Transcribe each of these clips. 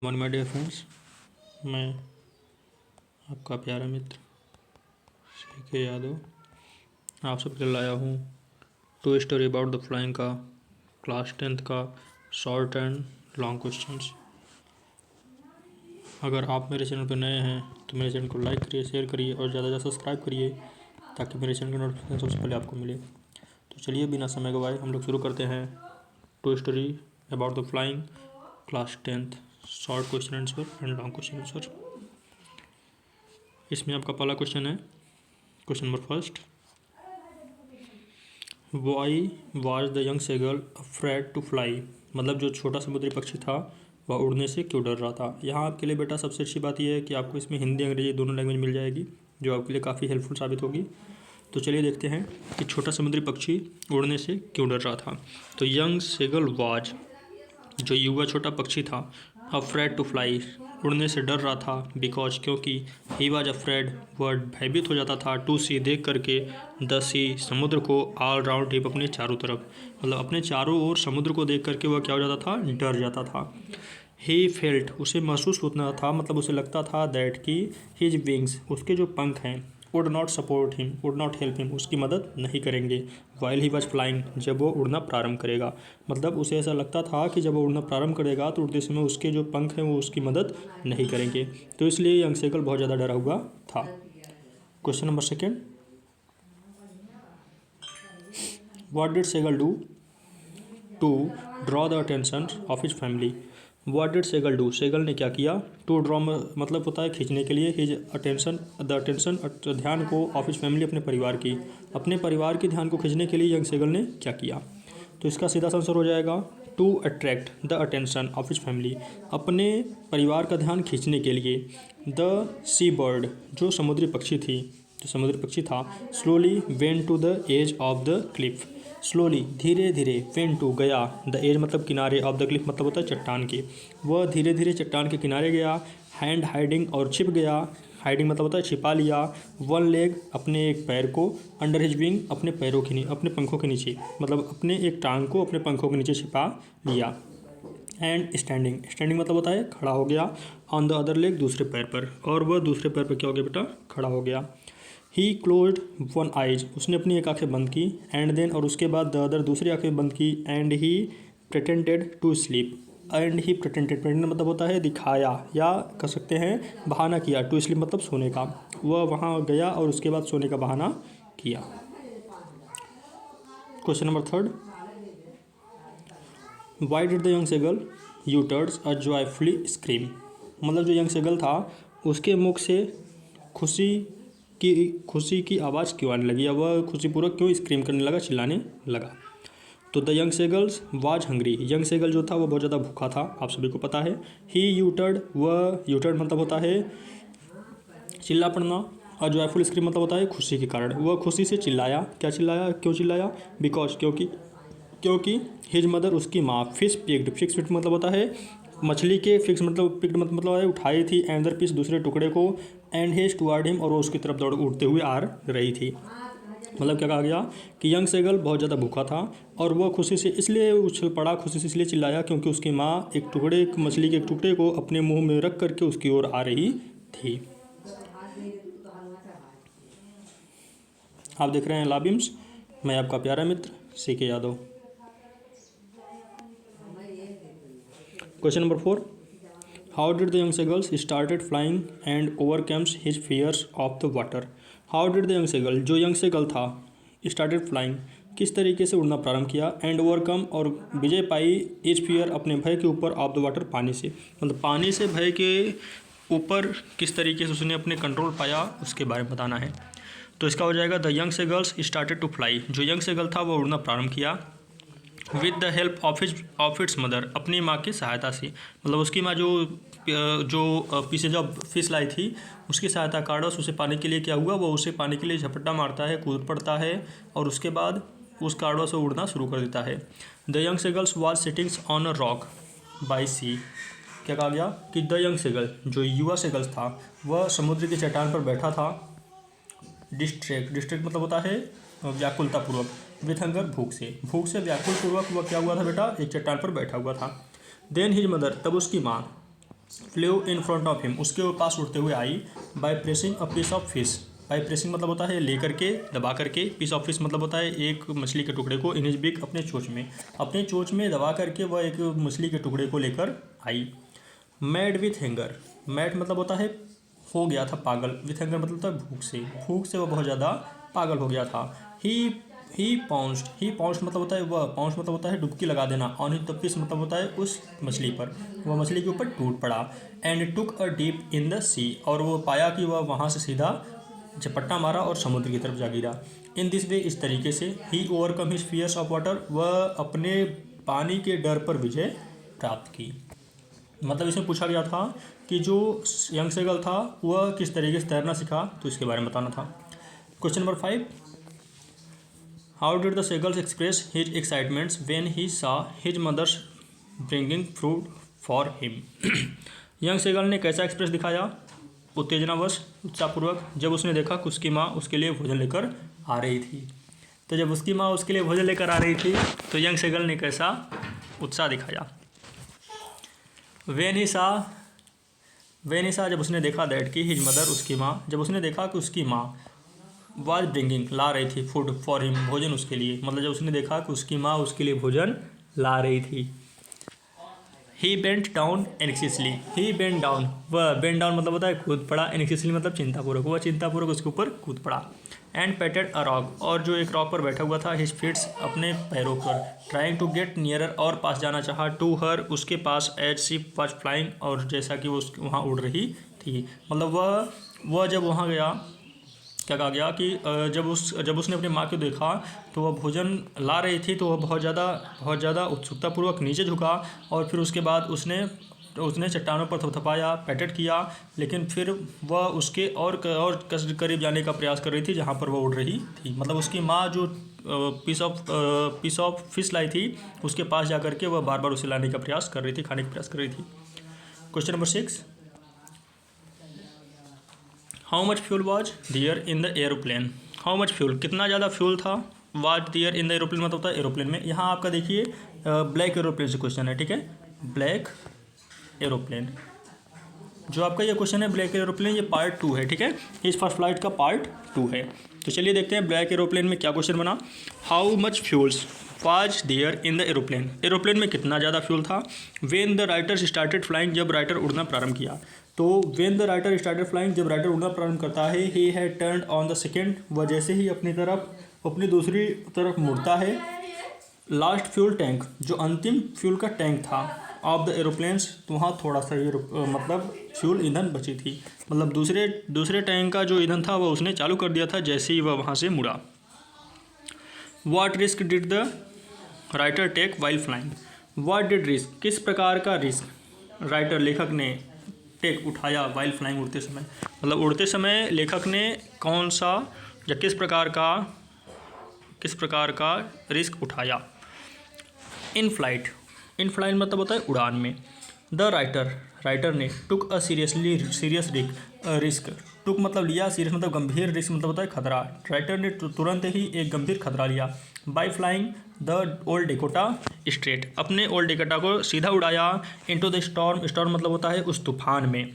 Morning my dear friends, मैं आपका प्यारा मित्र CK यादव आप सबके लिए लाया हूँ two story about the flying का क्लास 10th का शॉर्ट एंड लॉन्ग क्वेश्चंस। अगर आप मेरे चैनल पर नए हैं तो मेरे चैनल को लाइक करिए, शेयर करिए और ज़्यादा से ज़्यादा सब्सक्राइब करिए ताकि मेरे चैनल का नोटिफिकेशन सबसे पहले आपको मिले। तो चलिए बिना समय गवाए हम लोग शुरू करते हैं two story about the flying class 10th short question answer and long question answer. इसमें आपका पहला क्वेश्चन है, question number first, why was the young seagull afraid to fly. मतलब जो छोटा समुद्री पक्षी था वह उड़ने से क्यों डर रहा था। यहाँ आपके लिए बेटा सबसे अच्छी बात यह है कि आपको इसमें हिंदी अंग्रेजी दोनों लैंग्वेज मिल जाएगी जो आपके लिए काफ़ी हेल्पफुल साबित होगी। तो चलिए देखते हैं कि छोटा समुद्री पक्षी उड़ने से क्यों डर रहा था। तो यंग सेगल वाज, जो युवा छोटा पक्षी था, अफ्रेड टू फ्लाई, उड़ने से डर रहा था, बिकॉज क्योंकि ही वॉज अफ्रेड, वह भयभीत हो जाता था, टू सी देख करके, द सी समुद्र को, ऑल राउंड हिप अपने चारों तरफ, मतलब अपने चारों ओर समुद्र को देख करके वह क्या हो जाता था, डर जाता था। ही फेल्ट, उसे महसूस होता था, मतलब उसे लगता था दैट कि हिज विंग्स, उसके जो पंख हैं, would not support him, would not help him, उसकी मदद नहीं करेंगे, वाइल ही वॉज फ्लाइंग, जब वो उड़ना प्रारंभ करेगा। मतलब उसे ऐसा लगता था कि जब वो उड़ना प्रारंभ करेगा तो उड़ते समय उसके जो पंख हैं वो उसकी मदद नहीं करेंगे। तो इसलिए यंग सेगल बहुत ज़्यादा डरा हुआ था। Question number second, what did seagull do to draw the attention of his family. What did seagull do, seagull ने क्या किया, टू ड्रॉ मतलब होता है खींचने के लिए, हिज अटेंशन, द अटेंशन, ध्यान को, ऑफ हिज फैमिली, अपने परिवार की, अपने परिवार के ध्यान को खींचने के लिए यंग सेगल ने क्या किया। तो इसका सीधा आंसर हो जाएगा to attract the attention of his family, अपने परिवार का ध्यान खींचने के लिए। द सी बर्ड, जो समुद्री पक्षी थी, जो समुद्री पक्षी था, slowly went to the edge of the cliff, slowly धीरे धीरे, वेंट टू गया, द एज मतलब किनारे, ऑफ द क्लिफ मतलब होता है चट्टान के, वह धीरे धीरे चट्टान के किनारे गया, हैंड हाइडिंग और छिप गया, हाइडिंग मतलब होता है छिपा लिया, वन लेग अपने एक पैर को, अंडर हिज विंग अपने पैरों के अपने पंखों के नीचे, मतलब अपने एक टांग को अपने पंखों के नीचे छिपा लिया, एंड स्टैंडिंग, स्टैंडिंग मतलब होता है खड़ा हो गया, ऑन द अदर लेग दूसरे पैर पर, और वह दूसरे पैर पर क्या हो गया बेटा, खड़ा हो गया। ही क्लोज्ड वन आइज, उसने अपनी एक आंखें बंद की, एंड देन, और उसके बाद द अदर दूसरी आंखें बंद की, and he pretended to sleep, and he pretended, pretend मतलब होता है दिखाया या कह सकते हैं बहाना किया, टू स्लीप मतलब सोने का, वह वहाँ गया और उसके बाद सोने का बहाना किया। Question number third, why did the young seagull utters a joyfully scream. मतलब जो यंग सेगल था उसके मुख से खुशी की आवाज़ क्यों आने लगी, या वह खुशीपूर्वक क्यों स्क्रीम करने लगा, चिल्लाने लगा। तो the young seagulls was hungry, young seagull जो था वह बहुत ज़्यादा भूखा था, आप सभी को पता है। ही यूटर्ड, वह यूटर्ड मतलब होता है चिल्ला पड़ना, और जॉयफुल स्क्रीम मतलब होता है खुशी के कारण, वह खुशी से चिल्लाया। क्या चिल्लाया, क्यों चिल्लाया, बिकॉज क्योंकि हिज मदर, उसकी माँ, फिश पिक्ड, फिक्स पिक्ड मतलब होता है मछली के, फिक्स मतलब पिक्ड मतलब है उठाई थी, एंदर पीस दूसरे टुकड़े को, एंड हेज टुवार्ड हिम, और वो उसकी तरफ दौड़ उड़ते हुए आ रही थी। मतलब क्या कहा गया कि यंग सेगल बहुत ज़्यादा भूखा था और वह खुशी से इसलिए उछल पड़ा, खुशी से इसलिए चिल्लाया क्योंकि उसकी माँ एक मछली के एक टुकड़े को अपने मुंह में रख करके उसकी ओर आ रही थी। आप देख रहे हैं लाबिम्स, मैं आपका प्यारा मित्र CK Yadav. Question number 4, how did the young seagulls started flying and overcomes his fears of the water. How did the young seagull, जो यंग सेगल था, स्टार्टेड फ्लाइंग, किस तरीके से उड़ना प्रारंभ किया, एंड ओवरकम, और विजय पाई, हिज फियर अपने भय के ऊपर, ऑफ द वाटर पानी से, मतलब पानी से भय के ऊपर किस तरीके से उसने अपने कंट्रोल पाया उसके बारे में बताना है। तो इसका हो जाएगा the young seagulls started to fly, जो यंग सेगल था वह उड़ना प्रारंभ किया, with the help of its mother, अपनी माँ की सहायता से, मतलब उसकी माँ जो पीछे जब फिश लाई थी उसकी सहायता कार्डस उसे पाने के लिए क्या हुआ, वो उसे पाने के लिए झपट्टा मारता है, कूद पड़ता है, और उसके बाद उस कार्डवा से उड़ना शुरू कर देता है। The young seagulls was sittings on a rock by sea, क्या कहा गया कि द यंग सेगल, जो युवा सेगल्स था, वह समुद्र की चट्टान पर बैठा था, डिस्ट्रैक्ट मतलब होता है व्याकुलतापूर्वक, विथ हंगर भूख से व्याकुलपूर्वक वह क्या हुआ था बेटा, एक चट्टान पर बैठा हुआ था। देन हिज मदर, तब उसकी माँ, flew in front of him, उसके पास उड़ते हुए आई। By pressing a piece of fish, by pressing मतलब होता है लेकर के, दबा करके। पीस ऑफ फिश मतलब होता है एक मछली के टुकड़े को। इन हिज बिक, अपने चोंच में, अपने चोंच में दबा करके वह एक मछली के टुकड़े को लेकर आई। मैड विथ हैंगर, मैड मतलब होता है हो गया था पागल, विथ हैंगर मतलब होता है भूख से, भूख से वह बहुत ज़्यादा पागल हो गया था। ही पाउंस्ड मतलब होता है वह, पाउंस्ड मतलब होता है डुबकी लगा देना। ऑन हिज द फिश मतलब होता है उस मछली पर, वह मछली के ऊपर टूट पड़ा। And took a deep in the sea, और वो पाया कि वह वहाँ से सीधा झपट्टा मारा और समुद्र की तरफ जा गिरा। इन दिस वे, इस तरीके से, he overcome his fears of water, वह अपने पानी के डर पर विजय प्राप्त की। मतलब इसमें पूछा गया था कि जो यंग सेगल था वह किस तरीके से तैरना सीखा, तो इसके बारे में बताना था। Question number 5, how did the seagulls express his excitements when he saw his mothers bringing fruit for him. Young seagull ने कैसा एक्सप्रेस दिखाया, उत्तेजनावश, उत्साहपूर्वक, जब उसने देखा कि उसकी माँ उसके लिए भोजन लेकर आ रही थी। तो जब उसकी माँ उसके लिए भोजन लेकर आ रही थी तो यंग सेगल ने कैसा उत्साह दिखाया। वेन ही सा, जब उसने देखा दैट कि हिज मदर, उसकी माँ, जब उसने देखा कि उसकी माँ वाज ब्रिंगिंग, ला रही थी, फूड फॉर हिम, भोजन उसके लिए, मतलब जब उसने देखा कि उसकी माँ उसके लिए भोजन ला रही थी। ही बेंट डाउन एनेक्सियसली, ही बेंट डाउन, वह बेंट डाउन मतलब होता है कूद पड़ा, एनेक्सियसली मतलब चिंतापूर्वक, वह चिंतापूर्वक उसके ऊपर कूद पड़ा। एंड पेटेड अ रॉक, और जो एक रॉक पर बैठा हुआ था, हिज फीट्स, अपने पैरों पर, ट्राइंग टू गेट नियरर, और पास जाना चाहा, टू हर, उसके पास, एज शी वाज फ्लाइंग, और जैसा कि वो वहाँ उड़ रही थी। मतलब वह जब वहाँ गया, क्या कहा गया कि जब उसने अपनी माँ को देखा तो वह भोजन ला रही थी, तो वह बहुत ज़्यादा उत्सुकतापूर्वक नीचे झुका, और फिर उसके बाद उसने चट्टानों पर थपथपाया, पैटेट किया, लेकिन फिर वह उसके और करीब जाने का प्रयास कर रही थी जहाँ पर वह उड़ रही थी। मतलब उसकी माँ जो पीस ऑफ फिश लाई थी उसके पास जा करके वह बार बार उसे लाने का प्रयास कर रही थी, खाने का प्रयास कर रही थी। Question number 6, how much fuel was there in the aeroplane. How much fuel, कितना ज़्यादा फ्यूल था, was there in the aeroplane मतलब होता है एरोप्लेन में। यहाँ आपका देखिए ब्लैक एरोप्लेन से क्वेश्चन है, ठीक है, ब्लैक एरोप्लेन। जो आपका ये क्वेश्चन है ब्लैक एरोप्लेन, ये पार्ट 2 है, ठीक है, इस फर्स्ट फ्लाइट का पार्ट 2 है। तो चलिए देखते हैं ब्लैक एरोप्लेन में क्या क्वेश्चन बना। How much fuels was there in the aeroplane, aeroplane में कितना ज़्यादा फ्यूल था। When the writer started flying, जब राइटर उड़ना प्रारंभ किया। तो when the writer started flying, जब राइटर उड़ना प्रारंभ करता है, he had turned on the second, वह जैसे ही अपनी दूसरी तरफ मुड़ता है, लास्ट फ्यूल टैंक, जो अंतिम फ्यूल का टैंक था, ऑफ द एरोप्लेन्स, तो वहाँ थोड़ा सा ही मतलब फ्यूल ईंधन बची थी। मतलब दूसरे टैंक का जो ईंधन था वह उसने चालू कर दिया था जैसे ही वह वहाँ से मुड़ा। What risk did the writer take while flying, what did risk, किस प्रकार का रिस्क राइटर, लेखक ने, टेक उठाया, वाइल फ्लाइंग, उड़ते समय, मतलब उड़ते समय लेखक ने कौन सा या किस प्रकार का रिस्क उठाया। इन फ्लाइट मतलब होता है उड़ान में। द राइटर ने टुक अ सीरियस रिस्क, टुक मतलब लिया, सीरियस मतलब गंभीर, रिस्क मतलब होता है खतरा। राइटर ने तुरंत ही एक गंभीर खतरा लिया। By flying the old Dakota straight, अपने ओल्ड डेकोटा को सीधा उड़ाया। इनटू द स्टॉर्म मतलब होता है उस तूफान में।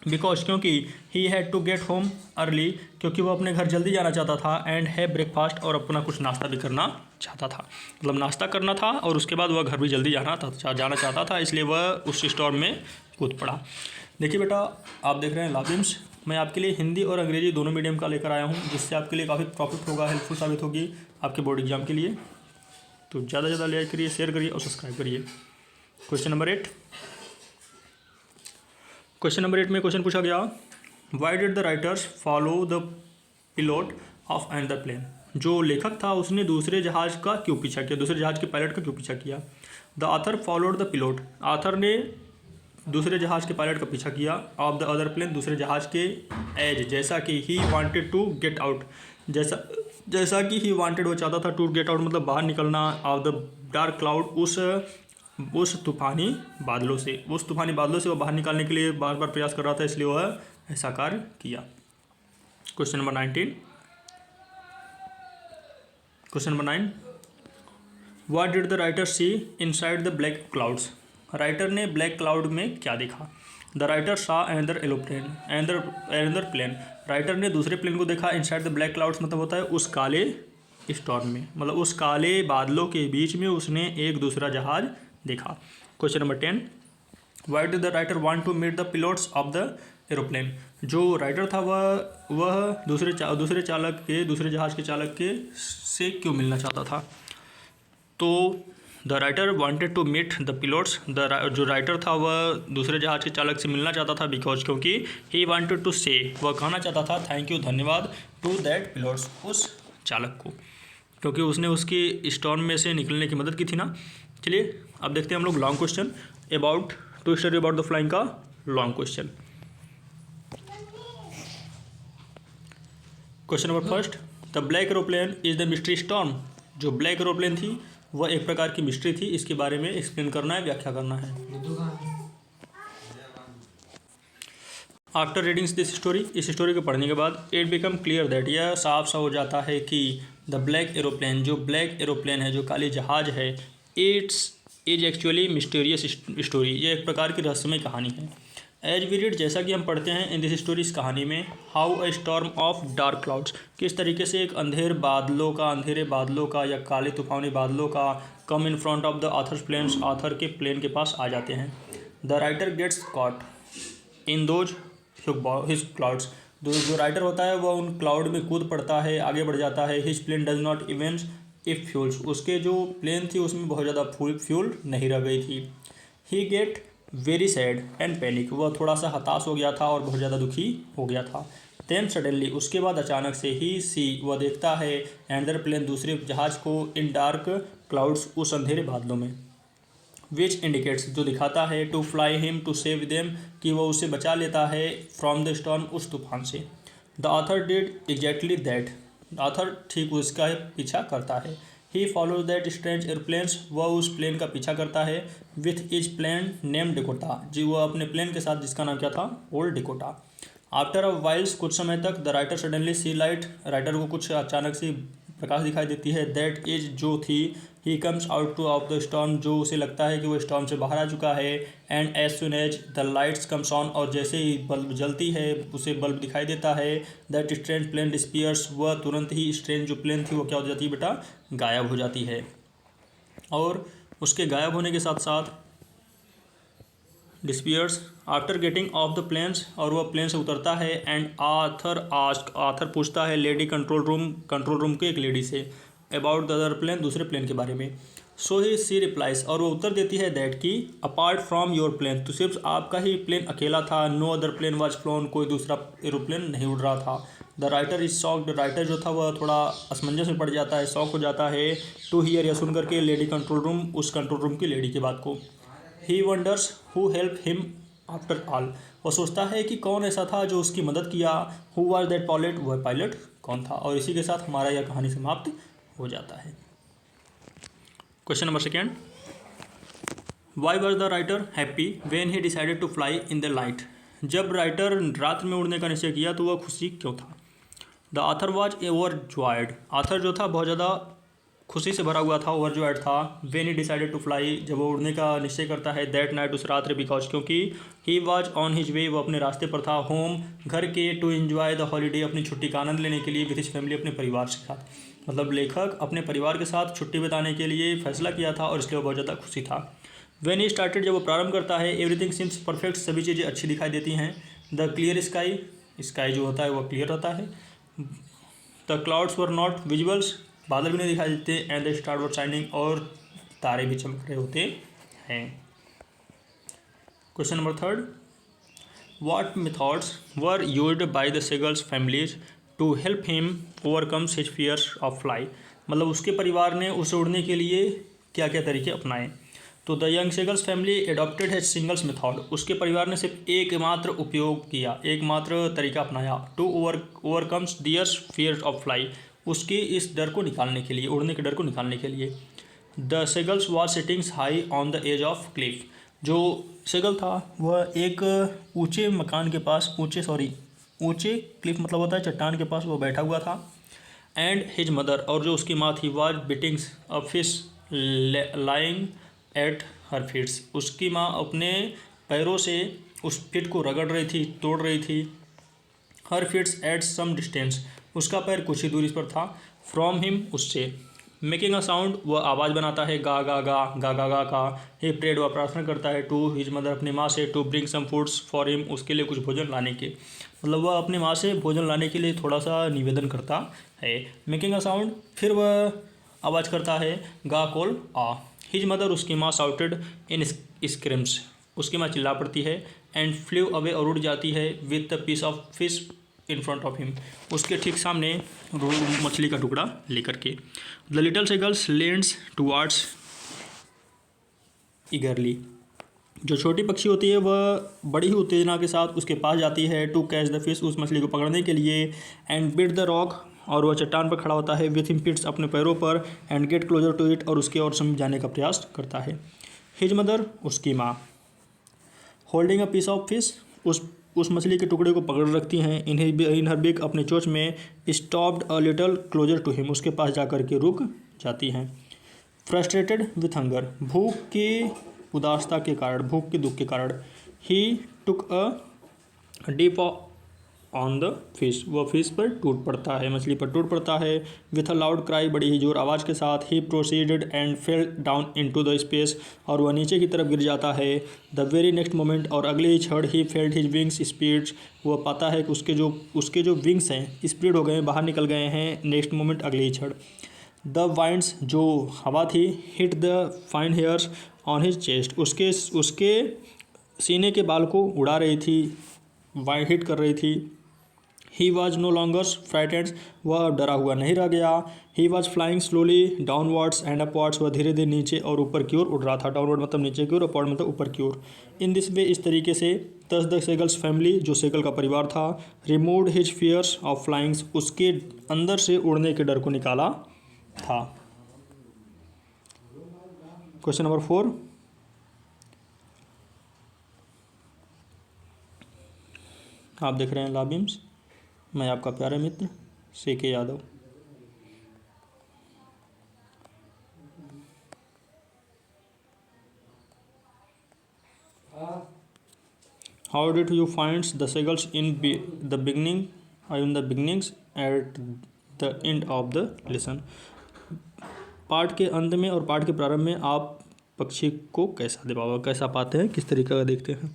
बिकॉज, क्योंकि, he had to get home early, क्योंकि वो अपने घर जल्दी जाना चाहता था। एंड है ब्रेकफास्ट, और अपना कुछ नाश्ता भी करना चाहता था, मतलब नाश्ता करना था और उसके बाद वह घर भी जल्दी जाना चाहता था, इसलिए वह उस स्टॉर्म में कूद पड़ा। देखिए बेटा, आप देख रहे हैं लाभिम्स, मैं आपके लिए हिंदी और अंग्रेजी दोनों मीडियम का लेकर आया हूँ, जिससे आपके लिए काफ़ी प्रॉफिट होगा, हेल्पफुल साबित होगी आपके बोर्ड एग्जाम के लिए। तो ज़्यादा से ज़्यादा लाइक करिए, शेयर करिए और सब्सक्राइब करिए। क्वेश्चन नंबर 8 में क्वेश्चन पूछा गया, why did the writers follow the pilot of another plane, जो लेखक था उसने दूसरे जहाज का क्यों पीछा किया, दूसरे जहाज के पायलट का क्यों पीछा किया। The author followed the पिलोट, author ने दूसरे जहाज के पायलट का पीछा किया। ऑफ द अदर प्लेन, दूसरे जहाज के, एज, जैसा कि, he wanted to get out, जैसा कि ही वांटेड, वो चाहता था, टू गेट आउट मतलब बाहर निकलना, ऑफ द डार्क क्लाउड, उस तूफानी बादलों से वो बाहर निकालने के लिए बार बार प्रयास कर रहा था, इसलिए वह ऐसा कार्य किया। Question number 9, what did the writer see inside the black clouds, writer ने ब्लैक क्लाउड में क्या देखा। The writer saw another aeroplane another plane, writer ने दूसरे प्लेन को देखा इनसाइड द ब्लैक क्लाउड्स, मतलब होता है उस काले स्टॉर्म में, मतलब उस काले बादलों के बीच में उसने एक दूसरा जहाज देखा। Question number 10, why did the writer want to meet the pilots of the aeroplane, जो राइटर था वह दूसरे जहाज के चालक के से क्यों मिलना चाहता था। तो the writer wanted to meet the pilots, जो राइटर था वह दूसरे जहाज के चालक से मिलना चाहता था बिकॉज क्योंकि ही वांटेड टू से, वह कहना चाहता था थैंक यू धन्यवाद टू दैट पिलोट्स, उस चालक को, क्योंकि उसने उसकी स्टॉर्म में से निकलने की मदद की थी ना। चलिए अब देखते हैं हम लोग long question about to study about the flying का long question. Question number first, the black aeroplane is the mystery storm, जो ब्लैक एरोप्लेन थी वह एक प्रकार की मिस्ट्री थी, इसके बारे में एक्सप्लेन करना है, व्याख्या करना है। आफ्टर रीडिंग दिस स्टोरी, इस स्टोरी को पढ़ने के बाद इट बिकम क्लियर दैट, यह साफ सा हो जाता है कि द ब्लैक एरोप्लेन, जो ब्लैक एरोप्लेन है, जो काली जहाज है, it's is actually mysterious story, ये एक प्रकार की रहस्यमय कहानी है। एज वी रीड, जैसा कि हम पढ़ते हैं इन दिस स्टोरी, इस कहानी में, how a storm of dark clouds, किस तरीके से एक अंधेरे बादलों का या काले तूफानी बादलों का come in front of the authors planes, author के प्लेन के पास आ जाते हैं। The writer gets caught in those his clouds, जो राइटर होता है वह उन क्लाउड में कूद पड़ता है, आगे बढ़ जाता है। His plane does not even if fuels, उसके जो प्लेन थी उसमें बहुत ज़्यादा फ्यूल नहीं रह गई थी। He get very sad and panic, वह थोड़ा सा हताश हो गया था और बहुत ज़्यादा दुखी हो गया था। देन सडनली, उसके बाद अचानक से, ही सी, वह देखता है एंडर प्लेन, दूसरे जहाज को, इन डार्क क्लाउड्स, उस अंधेरे बादलों में, विच इंडिकेट्स, जो दिखाता है, to fly him to save them, कि वह उसे बचा लेता है, फ्रॉम द स्टॉर्म, उस तूफान से। The author did exactly that, author ठीक उसका पीछा करता है। He follows that strange airplanes, वह उस प्लेन का पीछा करता है, with his plane name Dakota, जी वह अपने प्लेन के साथ जिसका नाम क्या था, old Dakota. After a whiles, कुछ समय तक, the writer suddenly see light, writer को कुछ अचानक से प्रकाश दिखाई देती है, दैट इज, जो थी, he comes out two of the storm, जो उसे लगता है कि वो स्टॉर्म से बाहर आ चुका है। And as soon as the lights comes on, और जैसे ही बल्ब जलती है, उसे बल्ब दिखाई देता है, दैट स्ट्रेंज प्लेन डिस्पियर्स, वह तुरंत ही स्ट्रेंज जो प्लेन थी वो क्या हो जाती है बेटा, गायब हो जाती है। और उसके गायब होने के साथ साथ disappears after getting off the planes, और वह प्लेन से उतरता है। एंड आथर पूछता है लेडी कंट्रोल रूम के एक लेडी से, अबाउट द अदर प्लेन, दूसरे प्लेन के बारे में। सो ही सी रिप्लाइज, और वो उत्तर देती है दैट की, अपार्ट फ्रॉम योर प्लेन, तो सिर्फ आपका ही प्लेन अकेला था, no other plane was flown, कोई दूसरा एरोप्लेन नहीं उड़ रहा था। The writer is shocked, writer जो था वह थोड़ा असमंजस में पड़ जाता है, शॉक हो जाता है, टू हियर, यह सुन करके, लेडी कंट्रोल रूम, उस कंट्रोल रूम की लेडी की बात को। He wonders who help him after all, वह सोचता है कि कौन ऐसा था जो उसकी मदद किया। हु वाज दैट पायलट, वह पायलट कौन था। और इसी के साथ हमारा यह कहानी समाप्त हो जाता है। Question number second, why was the writer happy when he decided to fly in the light, जब राइटर रात में उड़ने का निश्चय किया तो वह खुशी क्यों था। The author was overjoyed, author जो था बहुत ज़्यादा खुशी से भरा हुआ था, ओवरजॉयड था। When he decided to fly, जब वो उड़ने का निश्चय करता है, दैट नाइट, उस रात, बिकॉज क्योंकि, ही वॉज ऑन हिज वे, वो अपने रास्ते पर था, होम, घर के, टू एंजॉय द हॉलीडे, अपनी छुट्टी का आनंद लेने के लिए, विद हिज फैमिली, अपने परिवार के साथ, मतलब लेखक अपने परिवार के साथ छुट्टी बिताने के लिए फैसला किया था और इसलिए वो बहुत ज़्यादा खुशी था। व्हेन ही स्टार्टेड, जब वो प्रारंभ करता है, एवरीथिंग सिम्स परफेक्ट, सभी चीज़ें अच्छी दिखाई देती हैं। द क्लियर स्काई, स्काई जो होता है वह क्लियर रहता है। The clouds were not visibles, बादल भी नहीं दिखाई देते। And the star were shining, और तारे भी चमक रहे होते हैं। Question number third, what methods were used by the seagulls families to help him overcomes his fears of fly, मतलब उसके परिवार ने उसे उड़ने के लिए क्या क्या तरीके अपनाए। तो the young seagulls family adopted has singles method, उसके परिवार ने सिर्फ एकमात्र उपयोग किया, एकमात्र तरीका अपनाया, to overcomes theirs fear of fly, उसके इस डर को निकालने के लिए, उड़ने के डर को निकालने के लिए। The seagulls was sittings high on the edge of cliff, जो सेगल था वह एक ऊंचे मकान के पास, ऊंचे क्लिफ मतलब होता है चट्टान के पास वो बैठा हुआ था। एंड हिज मदर, और जो उसकी माँ थी, was bitings a fish lying at her feets, उसकी माँ अपने पैरों से उस फिट को रगड़ रही थी, तोड़ रही थी। हर फिट्स एट सम डिस्टेंस, उसका पैर कुछ ही दूरी पर था। फ्रॉम हिम, उससे। मेकिंग अ साउंड, वह आवाज़ बनाता है, गा गा गा गा गा गा का। ही प्रेड, वह प्रार्थना करता है, टू हिज मदर, अपनी माँ से, to bring some foods for him, उसके लिए कुछ भोजन लाने के। मतलब वह अपनी माँ से भोजन लाने के लिए थोड़ा सा निवेदन करता है। मेकिंग अ साउंड, फिर वह आवाज़ करता है, गा कॉल आ। हिज मदर, उसकी माँ, साउटेड इन स्क्रिम्स, उसकी माँ चिल्ला पड़ती है। एंड फ्ल्यू अवे, और उड़ जाती है, with the piece of fish in front of him, उसके ठीक सामने मछली का टुकड़ा लेकर के। The little seagulls lends towards eagerly, जो छोटी पक्षी होती है वह बड़ी ही उत्तेजना के साथ उसके पास जाती है, टू कैच द फिश, उस मछली को पकड़ने के लिए। एंड बिट द रॉक, और वह चट्टान पर खड़ा होता है, विथ हिम्पिट्स, अपने पैरों पर। And get closer to it, और उसके और समीप जाने का प्रयास करता है। हिज मदर, उसकी माँ, holding a piece of fish, उस मछली के टुकड़े को पकड़ रखती हैं, इन हर बिग, अपने चोंच में। Stopped a little closer to him, उसके पास जाकर के रुक जाती हैं। फ्रस्ट्रेटेड विथ हंगर, भूख की उदासता के कारण, भूख के दुख के कारण। He took a deep on the fish, वह फिश पर टूट पड़ता है, मछली पर टूट पड़ता है। विथ अ लाउड क्राई, बड़ी ही जोर आवाज़ के साथ। He proceeded and fell down into the space, और वह नीचे की तरफ गिर जाता है। द वेरी नेक्स्ट मोमेंट, और अगले ही क्षण, he felt his wings speeds, वह पाता है कि उसके जो विंग्स हैं स्प्रीड हो गए हैं, बाहर निकल गए हैं। नेक्स्ट मोमेंट, अगले ही क्षण। द वाइंड्स, जो हवा थी, hit the fine hairs on his chest, उसके सीने के बाल को उड़ा रही थी, वाइन हिट कर रही थी। He was no longer frightened, वह डरा हुआ नहीं रह गया। He was flying slowly downwards and upwards, वह धीरे धीरे नीचे और ऊपर की ओर उड़ रहा था। डाउनवर्ड मतलब नीचे की ओर, अपवर्ड मतलब ऊपर की ओर। इन दिस वे, इस तरीके से। दस द सेगल्स फैमिली, जो सेगल का परिवार था, रिमूव्ड हिज फियर्स ऑफ फ्लाइंग्स, उसके अंदर से उड़ने के डर को निकाला था। क्वेश्चन नंबर 4, आप देख रहे हैं लाबिम्स, मैं आपका प्यारा मित्र CK Yadav. How did you find the seagulls in the beginnings at the end of the lesson, पाठ के अंत में और पाठ के प्रारंभ में आप पक्षी को कैसा पाते हैं, किस तरीके का देखते हैं।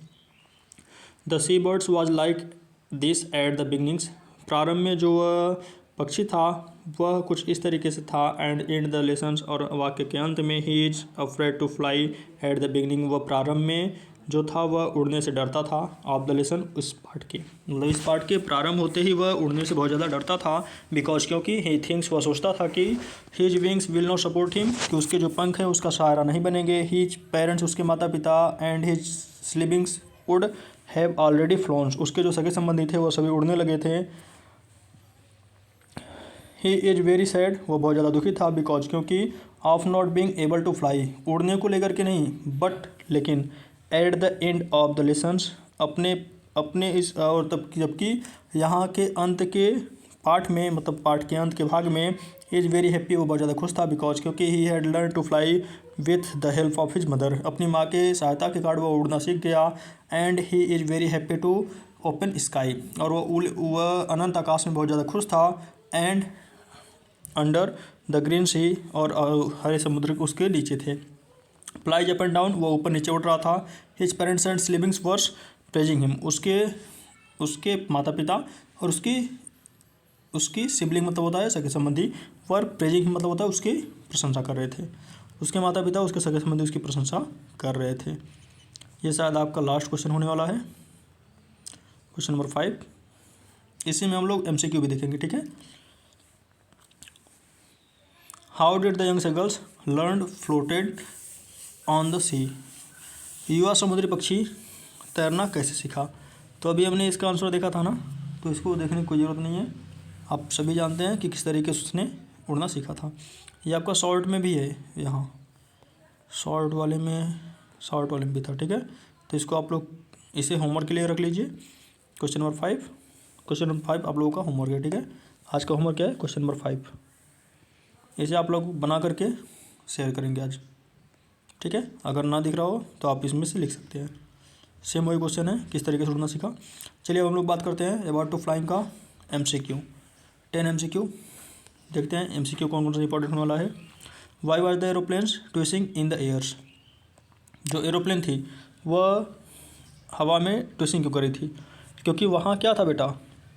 The sea birds was like this at the beginnings, प्रारंभ में जो वह पक्षी था वह कुछ इस तरीके से था। एंड इन द लेसन्स, और वाक्य के अंत में, he is afraid to fly at the beginning, वह प्रारंभ में जो था वह उड़ने से डरता था। ऑफ द लेसन, इस पाठ के मतलब इस पाठ के प्रारंभ होते ही वह उड़ने से बहुत ज़्यादा डरता था। बिकॉज, क्योंकि ही थिंक्स, वह सोचता था कि his wings will not support him, कि उसके जो पंख हैं उसका सहारा नहीं बनेंगे। हिज पेरेंट्स, उसके माता पिता। And his siblings would have already phloem, उसके जो सगे संबंधी थे वो सभी उड़ने लगे थे। ही इज़ वेरी सैड, वो बहुत ज़्यादा दुखी था। बिकॉज, क्योंकि of not being able to fly, उड़ने को लेकर के नहीं, बट लेकिन। At the end of the lessons, अपने इस, और तब जबकि यहाँ के अंत के पाठ में, मतलब पाठ के अंत के भाग में, इज़ वेरी हैप्पी, वो बहुत ज़्यादा खुश था। बिकॉज, क्योंकि he had learn to fly with the help of his mother, अपनी माँ के सहायता के कारण वह उड़ना सीख गया। And he is very happy to open sky, और वह अनंत आकाश में बहुत ज़्यादा खुश था। And under the green sea, और हरे समुद्र उसके नीचे थे। फ्लाइज अप एंड डाउन, वो ऊपर नीचे उड़ रहा था। His parents and siblings were praising him, उसके माता पिता और उसकी सिबलिंग मतलब होता है सगे संबंधी, वर प्रेजिंग हिम मतलब होता है उसकी प्रशंसा कर रहे थे। उसके माता पिता, उसके सगे संबंधी उसकी प्रशंसा कर रहे थे। ये शायद आपका लास्ट क्वेश्चन होने वाला है, क्वेश्चन नंबर 5। इसी में हम लोग MCQ भी देखेंगे, ठीक है। How did the young seagulls learn floated on the sea, युवा समुद्री पक्षी तैरना कैसे सीखा। तो अभी हमने इसका आंसर देखा था ना, तो इसको देखने की कोई ज़रूरत नहीं है, आप सभी जानते हैं कि किस तरीके से उसने उड़ना सीखा था। ये आपका शॉर्ट में भी है, यहाँ शॉर्ट वाले में भी था, ठीक है। तो इसको आप लोग इसे होमवर्क के लिए रख लीजिए। क्वेश्चन नंबर 5 आप लोगों का होमवर्क है, ठीक है। आज का होमवर्क क्या है, क्वेश्चन नंबर 5, इसे आप लोग बना करके शेयर करेंगे आज, ठीक है। अगर ना दिख रहा हो तो आप इसमें से लिख सकते हैं। सेम वही क्वेश्चन है, किस तरीके से उड़ना सीखा। चलिए अब हम लोग बात करते हैं अबाउट टू फ्लाइंग का MCQ, 10 MCQ। देखते हैं MCQ कौन कौन सा इंपॉर्टेंट होने वाला है। Why was the aeroplanes twisting in the airs, जो एरोप्लेन थी वह हवा में ट्विसिंग क्यों करी थी, क्योंकि वहाँ क्या था बेटा,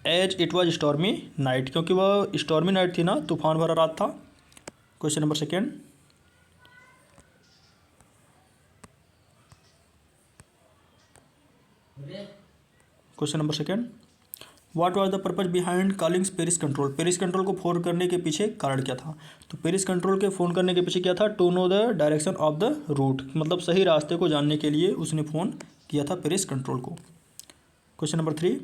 as it was stormy night, क्योंकि वह स्टॉर्मी नाइट थी ना, तूफान भरा रात था। Question number second, question number second, what was the purpose behind calling Paris control, Paris control को फ़ोन करने के पीछे कारण क्या था। तो पेरिस कंट्रोल के फ़ोन करने के पीछे क्या था, to know the direction of the route, मतलब सही रास्ते को जानने के लिए उसने फ़ोन किया था पेरिस कंट्रोल को। Question number 3,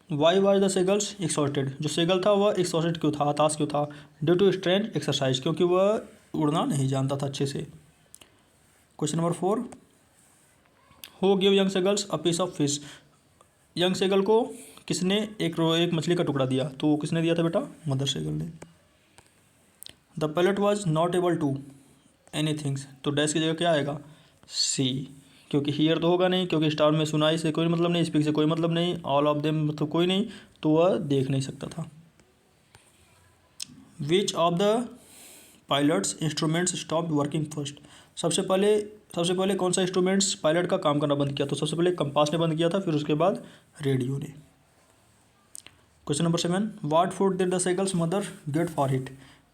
why was the seagulls exhausted, जो सेगल था वह एक्सॉस्टेड क्यों था, हताश क्यों था, ड्यू टू स्ट्रेंज एक्सरसाइज, क्योंकि वह उड़ना नहीं जानता था अच्छे से। Question number 4, who give young seagulls a piece of fish, young seagull को किसने एक मछली का टुकड़ा दिया, तो वो किसने दिया था बेटा, मदर सेगल ने। The pilot was not able to any things, तो डैश की जगह क्या आएगा, सी, क्योंकि हियर तो होगा नहीं, क्योंकि स्टार में सुनाई से कोई मतलब नहीं, स्पीक से कोई मतलब नहीं, ऑल ऑफ देम मतलब कोई नहीं, तो वह देख नहीं सकता था। Which of the pilots instruments stop working first, सबसे पहले कौन सा इंस्ट्रूमेंट्स पायलट का काम करना बंद किया, तो सबसे पहले कंपास ने बंद किया था, फिर उसके बाद रेडियो ने। Question number 7, what food did the seagulls mother get for it,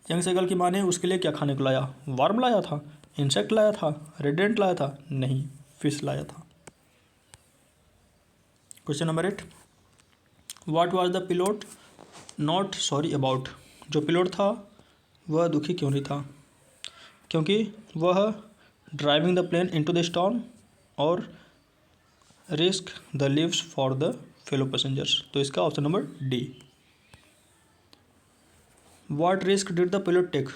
young seagull की माँ ने उसके लिए क्या खाने को लाया, वर्म लाया था, इंसेक्ट लाया था, रेडेंट लाया था, नहीं, फिश लाया था। Question number 8, what was the पिलोट not sorry about, जो पिलोट था वह दुखी क्यों नहीं था, क्योंकि वह driving the plane into the storm और risk the lives for the fellow passengers, तो इसका option number D. What risk did the pilot take,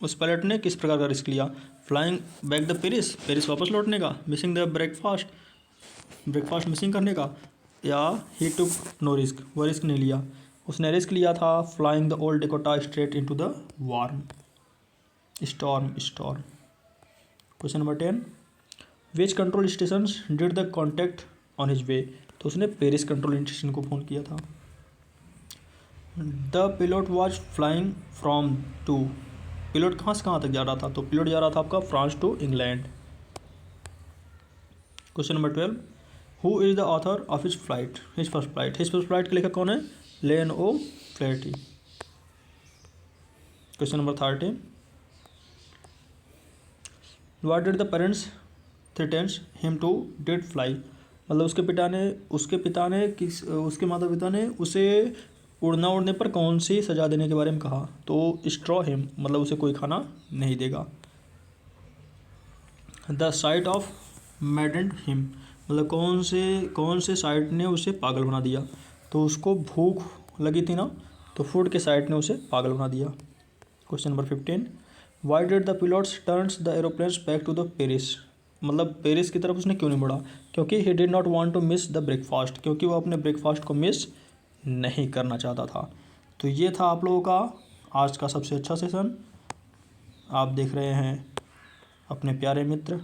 उस पायलट ने किस प्रकार का रिस्क लिया, फ्लाइंग बैक द पेरिस वापस लौटने का, मिसिंग द ब्रेकफास्ट मिसिंग करने का, या ही टुक नो रिस्क, वह रिस्क नहीं लिया, उसने रिस्क लिया था flying the old Dakota straight into the warm storm. Question number 10, which control station did the contact on his way, तो उसने पेरिस कंट्रोल स्टेशन को फ़ोन किया था। The pilot was flying from to, pilot कहाँ से कहाँ तक जा रहा था, तो पिलोट जा रहा था आपका France to England. Question number 12, who is the author of his first flight के लेखक कौन है, लेन ओ फ्लेटी। Question number 13, what did the parents threatens him to did fly, मतलब उसके माता पिता ने उसे उड़ने पर कौन सी सजा देने के बारे में कहा, तो स्ट्रॉ हिम, मतलब उसे कोई खाना नहीं देगा। द साइट ऑफ मैडेंड हिम, मतलब कौन से साइट ने उसे पागल बना दिया, तो उसको भूख लगी थी ना, तो फूड के साइट ने उसे पागल बना दिया। Question number 15, why did the pilots turns the aeroplanes back to the Paris, मतलब पेरिस की तरफ उसने क्यों नहीं मुड़ा, क्योंकि he did not want to miss the breakfast, क्योंकि वो अपने ब्रेकफास्ट को मिस नहीं करना चाहता था। तो ये था आप लोगों का आज का सबसे अच्छा सेशन। आप देख रहे हैं अपने प्यारे मित्र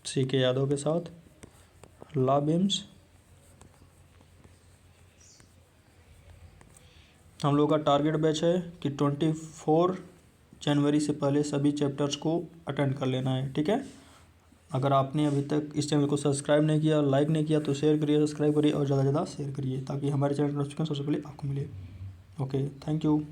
CK यादव के साथ लॉ बीम्स। हम लोग का टारगेट बैच है कि 24 जनवरी से पहले सभी चैप्टर्स को अटेंड कर लेना है, ठीक है। अगर आपने अभी तक इस चैनल को सब्सक्राइब नहीं किया, लाइक नहीं किया, तो शेयर करिए, सब्सक्राइब करिए और ज़्यादा से ज़्यादा शेयर करिए, ताकि हमारे चैनल का नोटिफिकेशन सबसे पहले आपको मिले। Okay, thank you.